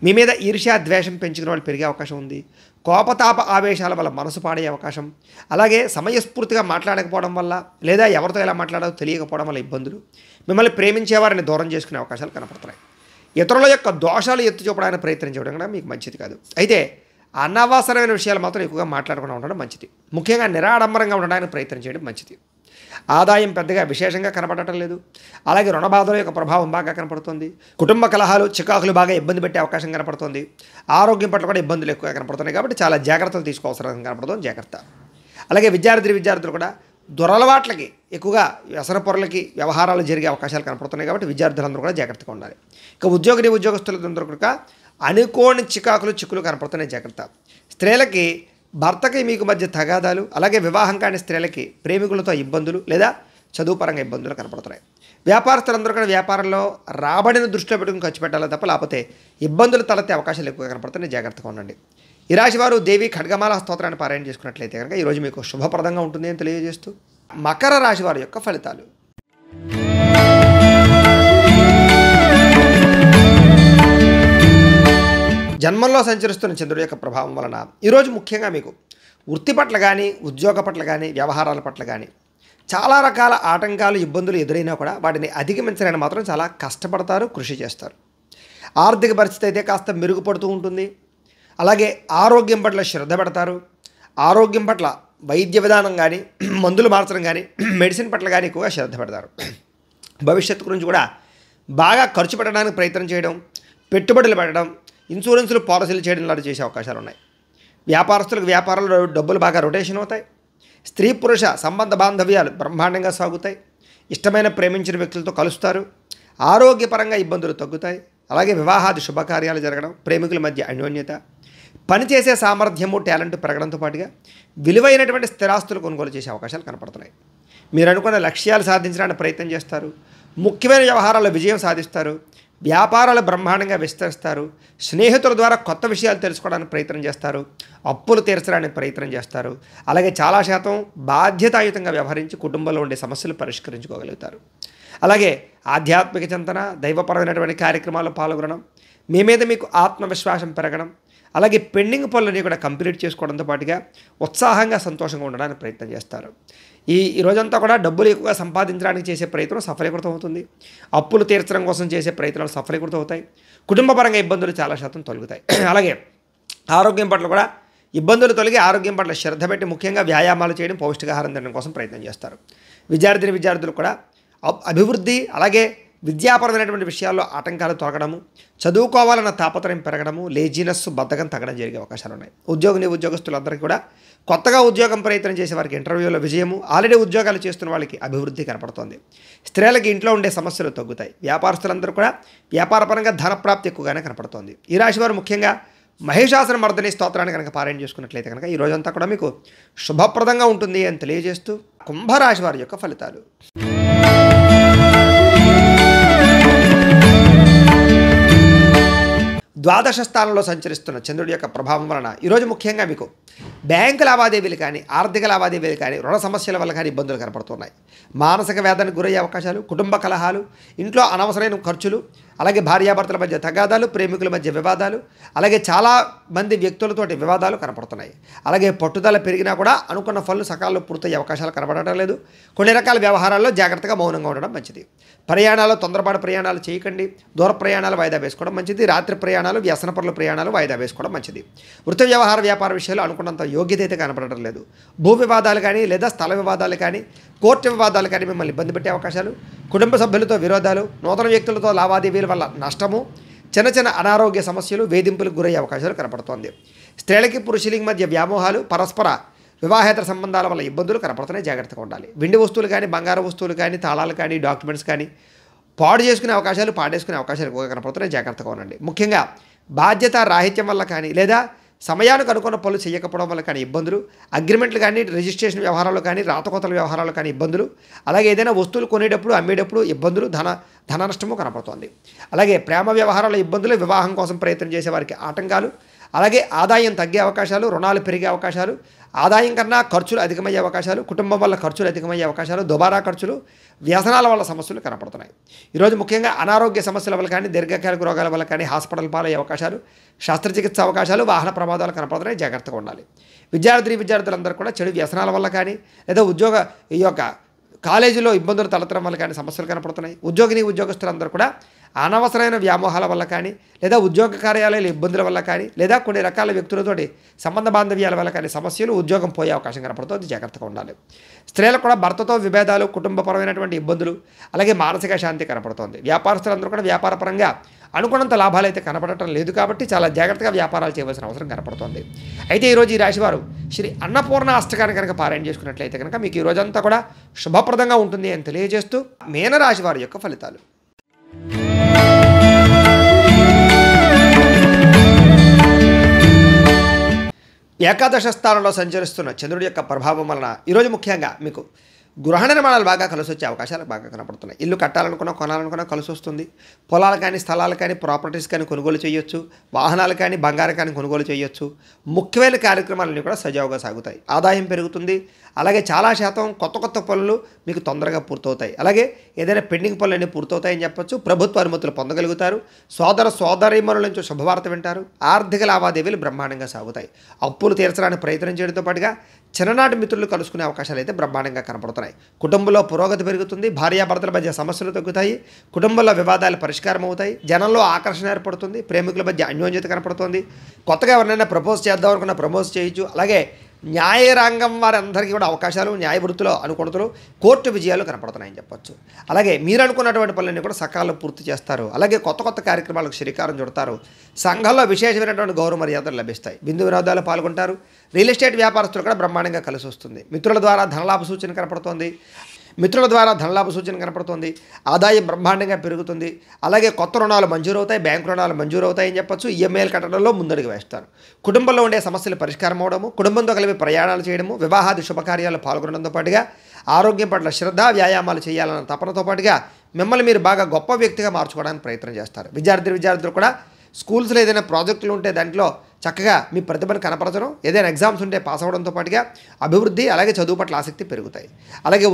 మీ మీద ఈర్ష్య ద్వేషం పెంచుకునే వాళ్ళు పెరిగే అవకాశం ఉంది. కోపతాప ఆవేశాల వల్ల మనసు పాడే అవకాశం, అలాగే సమయస్ఫూర్తిగా మాట్లాడకపోవడం వల్ల లేదా ఎవరితో ఎలా మాట్లాడాలో తెలియకపోవడం వల్ల ఇబ్బందులు, మిమ్మల్ని ప్రేమించేవారిని దూరం చేసుకునే అవకాశాలు కనపడుతున్నాయి. ఇతరుల యొక్క దోషాలు ఎత్తి చూపడానికి ప్రయత్నం చేయడం కూడా మీకు మంచిది కాదు. అయితే అనవసరమైన విషయాలు మాత్రం ఎక్కువగా మాట్లాడకుండా ఉండడం మంచిది. ముఖ్యంగా నిరాడంబరంగా ఉండడానికి ప్రయత్నం చేయడం మంచిది. ఆదాయం పెద్దగా విశేషంగా కనపడటం లేదు. అలాగే రుణ బాధల యొక్క ప్రభావం బాగా కనపడుతుంది. కుటుంబ కలహాలు చికాకులు బాగా ఇబ్బంది పెట్టే అవకాశం కనపడుతుంది. ఆరోగ్యం పట్ల కూడా ఇబ్బందులు ఎక్కువగా కనపడుతున్నాయి. కాబట్టి చాలా జాగ్రత్తలు తీసుకోవాల్సిన కనపడుతుంది. జాగ్రత్త. అలాగే విద్యార్థులు కూడా దురలవాట్లకి ఎక్కువగా వ్యసన పొరలకి వ్యవహారాలు జరిగే అవకాశాలు కనపడుతున్నాయి. కాబట్టి విద్యార్థులందరూ కూడా జాగ్రత్తగా ఉండాలి. ఇక ఉద్యోగస్తులందరూ కూడా అనుకోని చిక్కులు కనపడుతున్నాయి. జాగ్రత్త. స్త్రీలకి భర్తకి మీకు మధ్య తగాదాలు, అలాగే వివాహం కాని స్త్రీలకి ప్రేమికులతో ఇబ్బందులు లేదా చదువుపరంగా ఇబ్బందులు కనపడుతున్నాయి. వ్యాపారస్తులందరూ కూడా వ్యాపారంలో రాబడిని దృష్టిలో పెట్టుకుని ఖర్చు పెట్టాలి తప్ప లేకపోతే ఇబ్బందులు తలెత్తే అవకాశాలు ఎక్కువగా కనపడుతున్నాయి. జాగ్రత్తగా ఉండండి. ఈ రాశి వారు దేవి ఖడ్గమాల స్తోత్రాన్ని పారాయణ చేసుకున్నట్లయితే కనుక ఈరోజు మీకు శుభప్రదంగా ఉంటుంది అని తెలియజేస్తూ మకర రాశి వారి యొక్క ఫలితాలు. జన్మంలో సంచరిస్తున్న చంద్రుడి యొక్క ప్రభావం వలన ఈరోజు ముఖ్యంగా మీకు వృత్తి పట్ల కానీ ఉద్యోగ పట్ల కానీ వ్యవహారాల పట్ల కానీ చాలా రకాల ఆటంకాలు ఇబ్బందులు ఎదురైనా కూడా వాటిని అధిగమించడానికి మాత్రం చాలా కష్టపడతారు, కృషి చేస్తారు. ఆర్థిక పరిస్థితి అయితే కాస్త మెరుగుపడుతూ ఉంటుంది. అలాగే ఆరోగ్యం పట్ల శ్రద్ధ పెడతారు. ఆరోగ్యం పట్ల వైద్య విధానం కానీ మందులు మార్చడం కానీ మెడిసిన్ పట్ల కానీ ఎక్కువగా శ్రద్ధ పెడతారు. భవిష్యత్తు గురించి కూడా బాగా ఖర్చు పెట్టడానికి ప్రయత్నం చేయడం, పెట్టుబడులు పెట్టడం, ఇన్సూరెన్సులు పాలసీలు చేయడం లాంటి చేసే అవకాశాలు ఉన్నాయి. వ్యాపారస్తులకు వ్యాపారంలో డబ్బులు బాగా రొటేషన్ అవుతాయి. స్త్రీ పురుష సంబంధ బాంధవ్యాలు బ్రహ్మాండంగా సాగుతాయి. ఇష్టమైన ప్రేమించిన వ్యక్తులతో కలుస్తారు. ఆరోగ్యపరంగా ఇబ్బందులు తగ్గుతాయి. అలాగే వివాహాది శుభకార్యాలు జరగడం, ప్రేమికుల మధ్య అన్యోన్యత, పనిచేసే సామర్థ్యము టాలెంట్ పెరగడంతో పాటుగా విలువైనటువంటి స్థిరాస్తులు కొనుగోలు చేసే అవకాశాలు కనపడుతున్నాయి. మీరు అనుకున్న లక్ష్యాలు సాధించడానికి ప్రయత్నం చేస్తారు. ముఖ్యమైన వ్యవహారాల్లో విజయం సాధిస్తారు. వ్యాపారాలు బ్రహ్మాండంగా విస్తరిస్తారు. స్నేహితుల ద్వారా కొత్త విషయాలు తెలుసుకోవడానికి ప్రయత్నం చేస్తారు. అప్పులు తీర్చడానికి ప్రయత్నం చేస్తారు. అలాగే చాలా శాతం బాధ్యతాయుతంగా వ్యవహరించి కుటుంబంలో ఉండే సమస్యలు పరిష్కరించుకోగలుగుతారు. అలాగే ఆధ్యాత్మిక చింతన, దైవపరమైనటువంటి కార్యక్రమాల్లో పాల్గొనడం, మీ మీద మీకు ఆత్మవిశ్వాసం పెరగడం, అలాగే పెండింగ్ పనులని కూడా కంప్లీట్ చేసుకోవడంతో పాటుగా ఉత్సాహంగా సంతోషంగా ఉండడానికి ప్రయత్నం చేస్తారు. ఈ రోజంతా కూడా డబ్బులు ఎక్కువగా సంపాదించడానికి చేసే ప్రయత్నం సఫలీకృతం అవుతుంది. అప్పులు తీర్చడం కోసం చేసే ప్రయత్నాలు సఫలీకృతం అవుతాయి. కుటుంబపరంగా ఇబ్బందులు చాలా శాతం తొలగుతాయి. అలాగే ఆరోగ్యం పట్ల కూడా ఇబ్బందులు తొలగి ఆరోగ్యం పట్ల శ్రద్ధ పెట్టి ముఖ్యంగా వ్యాయామాలు చేయడం, పౌష్టికాహారం తినడం కోసం ప్రయత్నం చేస్తారు. విద్యార్థులు కూడా అభివృద్ధి, అలాగే విద్యాపరమైనటువంటి విషయాల్లో ఆటంకాలు తొలగడము, చదువుకోవాలన్న తాపత్రయం పెరగడము, లేజినెస్ బద్ధకం తగ్గడం జరిగే అవకాశాలు ఉన్నాయి. ఉద్యోగస్తులందరికీ కూడా కొత్తగా ఉద్యోగం ప్రయత్నం చేసే వారికి ఇంటర్వ్యూలో విజయము, ఆల్రెడీ ఉద్యోగాలు చేస్తున్న వాళ్ళకి అభివృద్ధి కనపడుతోంది. స్త్రీలకి ఇంట్లో ఉండే సమస్యలు తగ్గుతాయి. వ్యాపారస్తులందరూ కూడా వ్యాపారపరంగా ధనప్రాప్తి ఎక్కువగానే కనపడుతోంది. ఈ రాశి వారు ముఖ్యంగా మహిషాసుర మర్దిని స్తోత్రాన్ని కనుక పారాయణ చేసుకున్నట్లయితే కనుక ఈ రోజంతా కూడా మీకు శుభప్రదంగా ఉంటుంది అని తెలియజేస్తూ కుంభరాశి వారి యొక్క ఫలితాలు. ద్వాదశ స్థానంలో సంచరిస్తున్న చంద్రుడి యొక్క ప్రభావం వలన ఈరోజు ముఖ్యంగా మీకు బ్యాంకు లావాదేవీలు కానీ ఆర్థిక లావాదేవీలు కానీ రుణ సమస్యల వల్ల కానీ ఇబ్బందులు కనపడుతున్నాయి. మానసిక వేదనకు గురయ్యే అవకాశాలు, కుటుంబ కలహాలు, ఇంట్లో అనవసరమైన ఖర్చులు, అలాగే భార్యాభర్తల మధ్య తగాదాలు, ప్రేమికుల మధ్య వివాదాలు, అలాగే చాలా మంది వ్యక్తులతోటి వివాదాలు కనపడుతున్నాయి. అలాగే పట్టుదల పెరిగినా కూడా అనుకున్న పనులు సకాలంలో పూర్తయ్యే అవకాశాలు కనపడటం లేదు. కొన్ని రకాల వ్యవహారాల్లో జాగ్రత్తగా మౌనంగా ఉండడం మంచిది. ప్రయాణాలు తొందరపాటు ప్రయాణాలు చేయకండి. దూర ప్రయాణాలు వాయిదా వేసుకోవడం మంచిది. రాత్రి ప్రయాణాలు, వ్యసనపరుల ప్రయాణాలు వాయిదా వేసుకోవడం మంచిది. వృత్తి వ్యాపార విషయాలు అనుకున్నంత యోగ్యత అయితే కనపడటం లేదు. భూ వివాదాలు కానీ లేదా స్థల వివాదాలు కానీ కోర్టు వివాదాలు కానీ మిమ్మల్ని ఇబ్బంది పెట్టే అవకాశాలు, కుటుంబ సభ్యులతో విరోధాలు, నూతన వ్యక్తులతో లావాదేవీల వల్ల నష్టము, చిన్న అనారోగ్య సమస్యలు, వేధింపులకు గురయ్యే అవకాశాలు కనపడుతోంది. స్త్రీలకి పురుషులకి మధ్య వ్యామోహాలు, పరస్పర వివాహేతర సంబంధాల వల్ల ఇబ్బందులు కనపడుతున్నాయి. జాగ్రత్తగా ఉండాలి. వెండి వస్తువులు కానీ, బంగారు వస్తువులు కానీ, తాళాలు కానీ, డాక్యుమెంట్స్ కానీ పాడేసుకునే అవకాశాలు ఎక్కువగా కనపడుతున్నాయి. జాగ్రత్తగా ఉండండి. ముఖ్యంగా బాధ్యత రాహిత్యం వల్ల కానీ లేదా సమయానికి అనుకున్న పనులు చేయకపోవడం వల్ల కానీ ఇబ్బందులు, అగ్రిమెంట్లు కానీ, రిజిస్ట్రేషన్ వ్యవహారాలు కానీ, రాతకోతల వ్యవహారాలు కానీ ఇబ్బందులు, అలాగే ఏదైనా వస్తువులు కొనేటప్పుడు అమ్మేటప్పుడు ఇబ్బందులు, ధన నష్టము కనపడుతోంది. అలాగే ప్రేమ వ్యవహారాల ఇబ్బందులు, వివాహం కోసం ప్రయత్నం చేసే వారికి ఆటంకాలు, అలాగే ఆదాయం తగ్గే అవకాశాలు, రుణాలు పెరిగే అవకాశాలు, ఆదాయం కన్నా ఖర్చులు అధికమయ్యే అవకాశాలు, కుటుంబం వల్ల ఖర్చులు అధికమయ్యే అవకాశాలు, దుబారా ఖర్చులు, వ్యసనాల వల్ల సమస్యలు కనపడుతున్నాయి. ఈరోజు ముఖ్యంగా అనారోగ్య సమస్యల వల్ల కానీ, దీర్ఘకాలిక రోగాల వల్ల కానీ హాస్పిటల్ పాలయ్యే అవకాశాలు, శస్త్రచికిత్స అవకాశాలు, వాహన ప్రమాదాలు కనపడుతున్నాయి. జాగ్రత్తగా ఉండాలి. విద్యార్థులందరూ కూడా చెడు వ్యసనాల వల్ల కానీ, లేదా ఈ యొక్క కాలేజీలో ఇబ్బందులు తలెత్తడం వల్ల కానీ సమస్యలు కనపడుతున్నాయి. ఉద్యోగస్తులందరూ కూడా అనవసరమైన వ్యామోహాల వల్ల కానీ, లేదా ఉద్యోగ కార్యాలయాల ఇబ్బందుల వల్ల కానీ, లేదా కొన్ని రకాల వ్యక్తులతోటి సంబంధ బాంధవ్యాల వల్ల కానీ సమస్యలు, ఉద్యోగం పోయే అవకాశం కనపడుతుంది. జాగ్రత్తగా ఉండాలి. స్త్రీలకు కూడా భర్తతో విభేదాలు, కుటుంబపరమైనటువంటి ఇబ్బందులు, అలాగే మానసిక శాంతి కనపడుతోంది. వ్యాపారస్తులందరూ కూడా వ్యాపారపరంగా అనుకున్నంత లాభాలు అయితే కనపడటం లేదు కాబట్టి చాలా జాగ్రత్తగా వ్యాపారాలు చేయవలసిన అవసరం కనపడుతోంది. అయితే ఈరోజు ఈ రాశివారు శ్రీ అన్నపూర్ణ అష్టకాన్ని కనుక పారాయణ చేసుకున్నట్లయితే కనుక మీకు ఈ రోజంతా కూడా శుభప్రదంగా ఉంటుంది అని తెలియజేస్తూ మీనరాశి వారి యొక్క ఫలితాలు. ఏకాదశ స్థానంలో సంచరిస్తున్న చంద్రుడి యొక్క ప్రభావం వలన ఈరోజు ముఖ్యంగా మీకు గృహ నిర్మాణాలు బాగా కలిసి వచ్చే అవకాశాలు బాగా కనపడుతున్నాయి. ఇల్లు కట్టాలనుకున్నా, కొనాలనుకున్నా కలిసి వస్తుంది. పొలాలు కానీ, స్థలాలు కానీ, ప్రాపర్టీస్ కానీ కొనుగోలు చేయొచ్చు. వాహనాలు కానీ, బంగారం కానీ కొనుగోలు చేయొచ్చు. ముఖ్యమైన కార్యక్రమాలన్నీ కూడా సజావుగా సాగుతాయి. ఆదాయం పెరుగుతుంది. అలాగే చాలా శాతం కొత్త పనులు మీకు తొందరగా పూర్తవుతాయి. అలాగే ఏదైనా పెండింగ్ పనులన్నీ పూర్తవుతాయని చెప్పొచ్చు. ప్రభుత్వ అనుమతులు పొందగలుగుతారు. సోదరీమణుల నుంచి శుభవార్త వింటారు. ఆర్థిక లావాదేవీలు బ్రహ్మాండంగా సాగుతాయి. అప్పులు తీర్చడానికి ప్రయత్నం చేయడంతో పాటుగా చిన్ననాటి మిత్రులు కలుసుకునే అవకాశాలు అయితే బ్రహ్మాండంగా కనపడుతున్నాయి. కుటుంబంలో పురోగతి పెరుగుతుంది. భార్యాభర్తల మధ్య సమస్యలు తగ్గుతాయి. కుటుంబంలో వివాదాలు పరిష్కారం అవుతాయి. జనంలో ఆకర్షణ ఏర్పడుతుంది. ప్రేమికుల మధ్య అన్యోన్యత కనపడుతుంది. కొత్తగా ఎవరినైనా ప్రపోజ్ చేద్దాం అనుకున్న ప్రపోజ్ చేయొచ్చు. అలాగే న్యాయరంగం వారందరికీ కూడా అవకాశాలు, న్యాయ వృత్తిలో అనుకూలతలు, కోర్టు విజయాలు కనపడుతున్నాయని చెప్పొచ్చు. అలాగే మీరు అనుకున్నటువంటి పనులన్నీ కూడా సకాలంలో పూర్తి చేస్తారు. అలాగే కొత్త కార్యక్రమాలకు శ్రీకారం చుడతారు. సంఘంలో విశేషమైనటువంటి గౌరవ మర్యాదలు లభిస్తాయి. విందు వినోదాలు పాల్గొంటారు. రియల్ ఎస్టేట్ వ్యాపారస్తులు కూడా బ్రహ్మాండంగా కలిసి వస్తుంది. మిత్రుల ద్వారా ధనలాభ సూచన కనపడుతోంది. ఆదాయం బ్రహ్మాండంగా పెరుగుతుంది. అలాగే కొత్త రుణాలు మంజూరవుతాయి. బ్యాంకు రుణాలు మంజూరవుతాయని చెప్పొచ్చు. ఈఎంఐలు కట్టడంలో ముందడుగు వేస్తారు. కుటుంబంలో ఉండే సమస్యలు పరిష్కారం అవడము, కుటుంబంతో కలిపి ప్రయాణాలు చేయడము, వివాహాది శుభకార్యాలు పాల్గొనడంతో పాటుగా ఆరోగ్యం పట్ల శ్రద్ధ, వ్యాయామాలు చేయాలన్న తపనతో పాటుగా మిమ్మల్ని మీరు బాగా గొప్ప వ్యక్తిగా మార్చుకోవడానికి ప్రయత్నం చేస్తారు. విద్యార్థులు కూడా స్కూల్స్లో ఏదైనా ప్రాజెక్టులు ఉంటే దాంట్లో చక్కగా మీ ప్రతిభను కనపరచడం, ఏదైనా ఎగ్జామ్స్ ఉంటే పాస్ అవ్వడంతో పాటుగా అభివృద్ధి, అలాగే చదువు పట్ల ఆసక్తి పెరుగుతాయి. అలాగే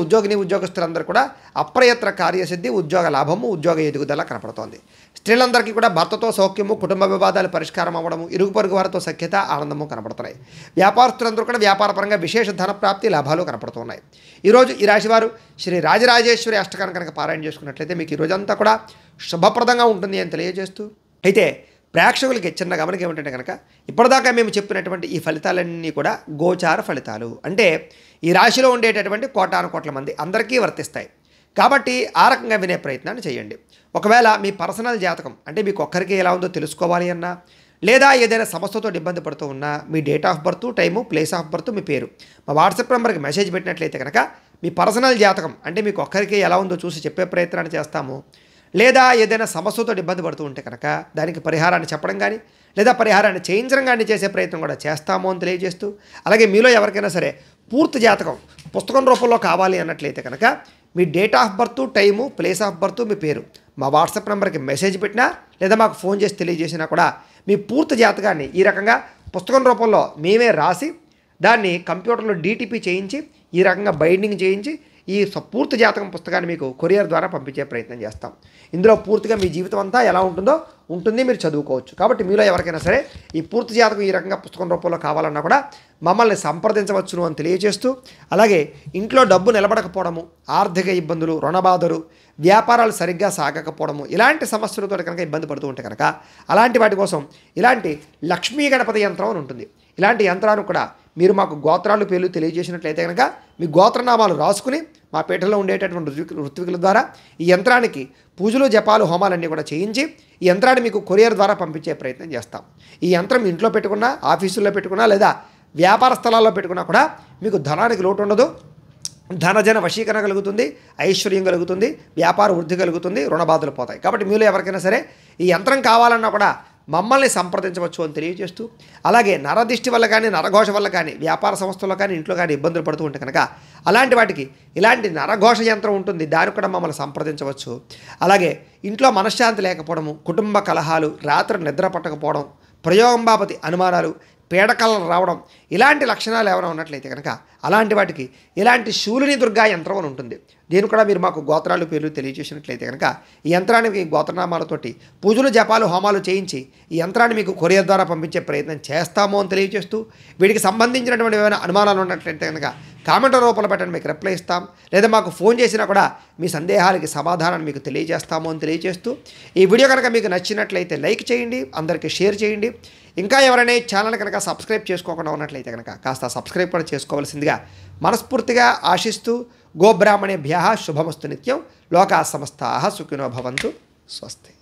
ఉద్యోగస్తులందరూ కూడా అప్రయత్న కార్యసిద్ధి, ఉద్యోగ లాభము, ఉద్యోగ ఎదుగుదల కనపడుతోంది. స్త్రీలందరికీ కూడా భర్తతో సౌఖ్యము, కుటుంబ వివాదాలు పరిష్కారం అవ్వడము, ఇరుగు పొరుగు వారితో సఖ్యత, ఆనందము కనపడుతున్నాయి. వ్యాపారస్తులందరూ కూడా వ్యాపారపరంగా విశేష ధన ప్రాప్తి, లాభాలు కనపడుతున్నాయి. ఈరోజు ఈ రాశివారు శ్రీ రాజరాజేశ్వరి అష్టకాన్ని కనుక పారాయణ చేసుకున్నట్లయితే మీకు ఈ రోజంతా కూడా శుభప్రదంగా ఉంటుంది అని తెలియజేస్తూ, అయితే ప్రేక్షకులకి చిన్న గమనిక ఏమిటంటే కనుక ఇప్పటిదాకా మేము చెప్పినటువంటి ఈ ఫలితాలన్నీ కూడా గోచార ఫలితాలు. అంటే ఈ రాశిలో ఉండేటటువంటి కోటాను మంది అందరికీ వర్తిస్తాయి. కాబట్టి ఆ రకంగా వినే ప్రయత్నాన్ని చేయండి. ఒకవేళ మీ పర్సనల్ జాతకం అంటే మీకు ఒక్కరికి ఎలా ఉందో తెలుసుకోవాలి అన్నా, లేదా ఏదైనా సమస్యతో ఇబ్బంది పడుతూ ఉన్నా, మీ date of birth, time, place of birth, మీ పేరు మా వాట్సాప్ నెంబర్కి మెసేజ్ పెట్టినట్లయితే కనుక మీ పర్సనల్ జాతకం అంటే మీకు ఒక్కరికి ఎలా ఉందో చూసి చెప్పే ప్రయత్నాన్ని చేస్తాము. లేదా ఏదైనా సమస్యతో ఇబ్బంది పడుతూ ఉంటే కనుక దానికి పరిహారాన్ని చెప్పడం కానీ, లేదా పరిహారాన్ని చేయించడం కానీ చేసే ప్రయత్నం కూడా చేస్తాము అని తెలియజేస్తూ, అలాగే మీలో ఎవరికైనా సరే పూర్తి జాతకం పుస్తకం రూపంలో కావాలి అన్నట్లయితే కనుక మీ date of birth, time, place of birth, మీ పేరు మా వాట్సాప్ నెంబర్కి మెసేజ్ పెట్టినా, లేదా మాకు ఫోన్ చేసి తెలియజేసినా కూడా మీ పూర్తి జాతకాన్ని ఈ రకంగా పుస్తకం రూపంలో మేమే రాసి దాన్ని కంప్యూటర్లో డీటీపీ చేయించి, ఈ రకంగా బైండింగ్ చేయించి ఈ పూర్తి జాతకం పుస్తకాన్ని మీకు కొరియర్ ద్వారా పంపించే ప్రయత్నం చేస్తాం. ఇందులో పూర్తిగా మీ జీవితం అంతా ఎలా ఉంటుంది, మీరు చదువుకోవచ్చు. కాబట్టి మీలో ఎవరికైనా సరే ఈ పూర్తి జాతకం ఈ రకంగా పుస్తకం రూపంలో కావాలన్నా కూడా మమ్మల్ని సంప్రదించవచ్చును అని తెలియజేస్తూ, అలాగే ఇంట్లో డబ్బు నిలబడకపోవడము, ఆర్థిక ఇబ్బందులు, రుణబాధలు, వ్యాపారాలు సరిగ్గా సాగకపోవడము, ఇలాంటి సమస్యలతో కనుక ఇబ్బంది పడుతూ ఉంటే కనుక అలాంటి వాటి కోసం ఇలాంటి లక్ష్మీ గణపతి యంత్రం అని ఉంటుంది. ఇలాంటి యంత్రాన్ని కూడా మీరు మాకు గోత్రాలు పేర్లు తెలియజేసినట్లయితే కనుక మీ గోత్రనామాలు రాసుకుని మా పీఠంలో ఉండేటటువంటి ఋత్వికుల ద్వారా ఈ యంత్రానికి పూజలు, జపాలు, హోమాలన్నీ కూడా చేయించి ఈ యంత్రాన్ని మీకు కొరియర్ ద్వారా పంపించే ప్రయత్నం చేస్తాం. ఈ యంత్రం ఇంట్లో పెట్టుకున్నా, ఆఫీసుల్లో పెట్టుకున్నా, లేదా వ్యాపార స్థలాల్లో పెట్టుకున్నా కూడా మీకు ధనానికి లోటు ఉండదు. ధనజన వశీకరణ కలుగుతుంది, ఐశ్వర్యం కలుగుతుంది, వ్యాపార వృద్ధి కలుగుతుంది, రుణబాధలు పోతాయి. కాబట్టి మీలో ఎవరికైనా సరే ఈ యంత్రం కావాలన్నా కూడా మమ్మల్ని సంప్రదించవచ్చు అని తెలియజేస్తూ, అలాగే నరదిష్టి వల్ల కానీ, నరఘోష వల్ల కానీ, వ్యాపార సంస్థల్లో కానీ, ఇంట్లో కానీ ఇబ్బందులు పడుతూ ఉంటే కనుక అలాంటి వాటికి ఇలాంటి నరఘోష యంత్రం ఉంటుంది, దాన్ని కూడా మమ్మల్ని సంప్రదించవచ్చు. అలాగే ఇంట్లో మనశ్శాంతి లేకపోవడము, కుటుంబ కలహాలు, రాత్రి నిద్ర పట్టకపోవడం, ప్రయోగం బాపతి అనుమానాలు, పీడకలలు రావడం, ఇలాంటి లక్షణాలు ఏమైనా ఉన్నట్లయితే కనుక అలాంటి వాటికి ఇలాంటి శూలిని దుర్గా యంత్రం అని ఉంటుంది. దీన్ని కూడా మీరు మాకు గోత్రాలు పేర్లు తెలియజేసినట్లయితే కనుక ఈ యంత్రానికి గోత్రనామాలతోటి పూజలు జపాలు హోమాలు చేయించి ఈ యంత్రాన్ని మీకు కొరియర్ ద్వారా పంపించే ప్రయత్నం చేస్తాము అని తెలియజేస్తూ, వీటికి సంబంధించినటువంటి ఏమైనా అనుమానాలు ఉన్నట్లయితే కనుక కామెంట్ రూపంలో పెట్టండి, మీకు రిప్లై ఇస్తాం. లేదా మాకు ఫోన్ చేసినా కూడా మీ సందేహాలకి సమాధానాన్ని మీకు తెలియజేస్తాము అని తెలియజేస్తూ, ఈ వీడియో కనుక మీకు నచ్చినట్లయితే లైక్ చేయండి, అందరికీ షేర్ చేయండి. ఇంకా ఎవరైనా ఈ ఛానల్ కనుక సబ్స్క్రైబ్ చేసుకోకుండా ఉన్నట్లయితే కనుక కాస్త సబ్స్క్రైబ్ కూడా చేసుకోవాల్సిందిగా మనస్ఫూర్తిగా ఆశిస్తూ, గోబ్రాహ్మణేభ్యః శుభమస్తు నిత్యం. లోకా సమస్తాః సుఖినో భవంతు. స్వస్తి.